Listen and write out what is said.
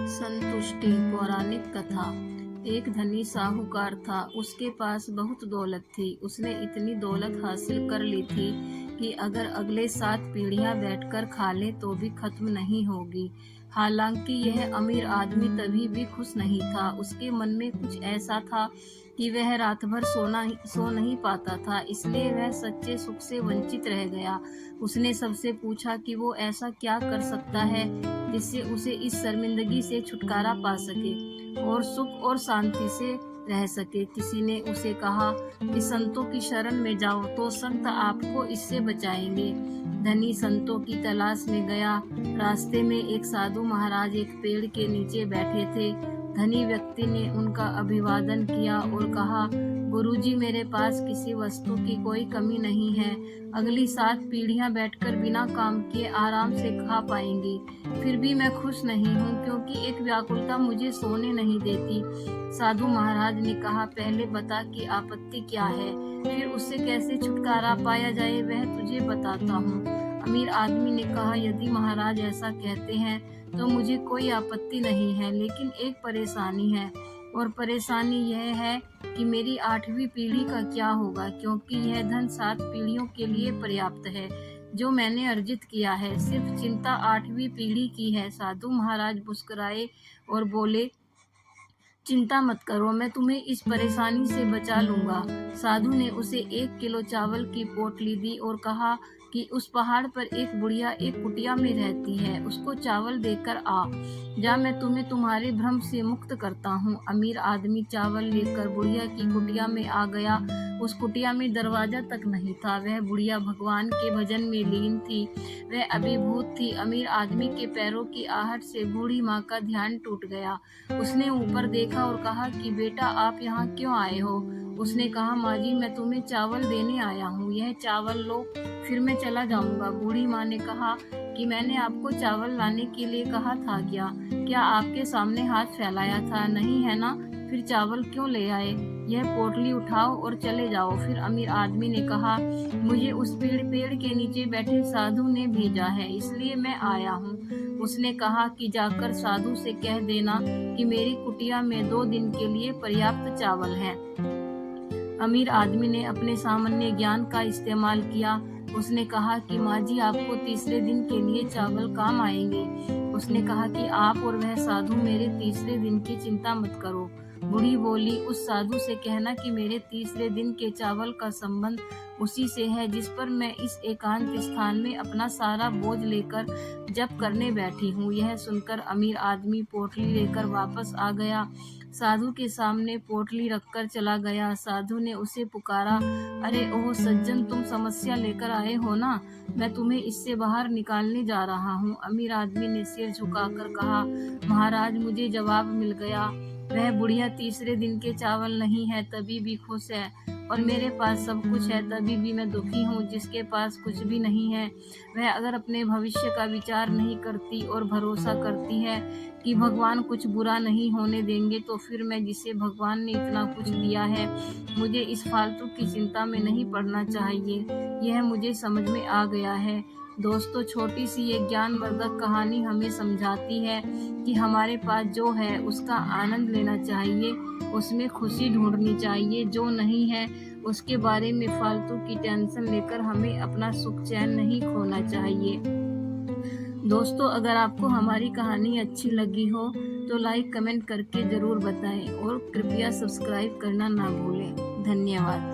संतुष्टि। पौराणिक कथा। एक धनी साहूकार था। उसके पास बहुत दौलत थी। उसने इतनी दौलत हासिल कर ली थी कि अगर अगले 7 पीढ़ियां बैठकर खा ले तो भी खत्म नहीं होगी। हालांकि यह अमीर आदमी तभी भी खुश नहीं था। उसके मन में कुछ ऐसा था कि वह रात भर सो नहीं पाता था, इसलिए वह सच्चे सुख से वंचित रह गया। उसने सबसे पूछा कि वो ऐसा क्या कर सकता है जिससे उसे इस शर्मिंदगी से छुटकारा पा सके और सुख और शांति से रह सके। किसी ने उसे कहा कि संतों की शरण में जाओ तो संत आपको इससे बचाएंगे। धनी संतों की तलाश में गया। रास्ते में एक साधु महाराज एक पेड़ के नीचे बैठे थे। धनी व्यक्ति ने उनका अभिवादन किया और कहा, गुरुजी, मेरे पास किसी वस्तु की कोई कमी नहीं है। अगली 7 पीढ़ियां बैठकर बिना काम किए आराम से खा पाएंगी। फिर भी मैं खुश नहीं हूँ क्योंकि एक व्याकुलता मुझे सोने नहीं देती। साधु महाराज ने कहा, पहले बता कि आपत्ति क्या है, फिर उससे कैसे छुटकारा पाया जाए वह तुझे बताता हूँ। अमीर आदमी ने कहा, यदि महाराज ऐसा कहते हैं तो मुझे कोई आपत्ति नहीं है, लेकिन एक परेशानी है और परेशानी यह है कि मेरी 8वीं पीढ़ी का क्या होगा, क्योंकि यह धन 7 पीढ़ियों के लिए पर्याप्त है जो मैंने अर्जित किया है। सिर्फ चिंता 8वीं पीढ़ी की है। साधु महाराज मुस्कुराए और बोले, चिंता मत करो, मैं तुम्हें इस परेशानी से बचा लूंगा। साधु ने उसे 1 किलो चावल की पोटली दी और कहा कि उस पहाड़ पर एक बुढ़िया एक कुटिया में रहती है, उसको चावल देकर आ जा, मैं तुम्हें तुम्हारे भ्रम से मुक्त करता हूँ। अमीर आदमी चावल लेकर बुढ़िया की कुटिया में आ गया। उस कुटिया में दरवाजा तक नहीं था। वह बुढ़िया भगवान के भजन में लीन थी। वह अभिभूत थी। अमीर आदमी के पैरों की आहट से बूढ़ी माँ का ध्यान टूट गया। उसने ऊपर देखा और कहा कि बेटा, आप यहाँ क्यों आए हो? उसने कहा, माँ जी, मैं तुम्हें चावल देने आया हूँ, यह चावल लो, फिर मैं चला जाऊंगा। बूढ़ी माँ ने कहा कि मैंने आपको चावल लाने के लिए कहा था क्या आपके सामने हाथ फैलाया था? नहीं है ना? फिर चावल क्यों ले आए? यह पोटली उठाओ और चले जाओ। फिर अमीर आदमी ने कहा, मुझे उस पेड़ के नीचे बैठे साधु ने भेजा है, इसलिए मैं आया हूँ। उसने कहा कि जाकर साधु से कह देना कि मेरी कुटिया में 2 दिन के लिए पर्याप्त चावल है। अमीर आदमी ने अपने सामान्य ज्ञान का इस्तेमाल किया। उसने कहा कि माँ जी, आपको तीसरे दिन के लिए चावल काम आएंगे। उसने कहा कि आप और वह साधु मेरे तीसरे दिन की चिंता मत करो। बूढ़ी बोली, उस साधु से कहना कि मेरे तीसरे दिन के चावल का संबंध उसी से है जिस पर मैं इस एकांत स्थान में अपना सारा बोझ लेकर जप करने बैठी हूँ। यह सुनकर अमीर आदमी पोटली लेकर वापस आ गया। साधु के सामने पोटली रखकर चला गया। साधु ने उसे पुकारा, अरे ओह सज्जन, तुम समस्या लेकर आए हो ना? मैं तुम्हें इससे बाहर निकालने जा रहा हूँ। अमीर आदमी ने सिर झुकाकर कहा, महाराज, मुझे जवाब मिल गया। वह बुढ़िया तीसरे दिन के चावल नहीं है तभी भी खुश है, और मेरे पास सब कुछ है तभी भी मैं दुखी हूँ। जिसके पास कुछ भी नहीं है वह अगर अपने भविष्य का विचार नहीं करती और भरोसा करती है कि भगवान कुछ बुरा नहीं होने देंगे, तो फिर मैं, जिसे भगवान ने इतना कुछ दिया है, मुझे इस फालतू की चिंता में नहीं पड़ना चाहिए। यह मुझे समझ में आ गया है। दोस्तों, छोटी सी ये ज्ञानवर्धक कहानी हमें समझाती है कि हमारे पास जो है उसका आनंद लेना चाहिए, उसमें खुशी ढूंढनी चाहिए। जो नहीं है उसके बारे में फालतू की टेंशन लेकर हमें अपना सुख चैन नहीं खोना चाहिए। दोस्तों, अगर आपको हमारी कहानी अच्छी लगी हो तो लाइक कमेंट करके ज़रूर बताएं और कृपया सब्सक्राइब करना ना भूलें। धन्यवाद।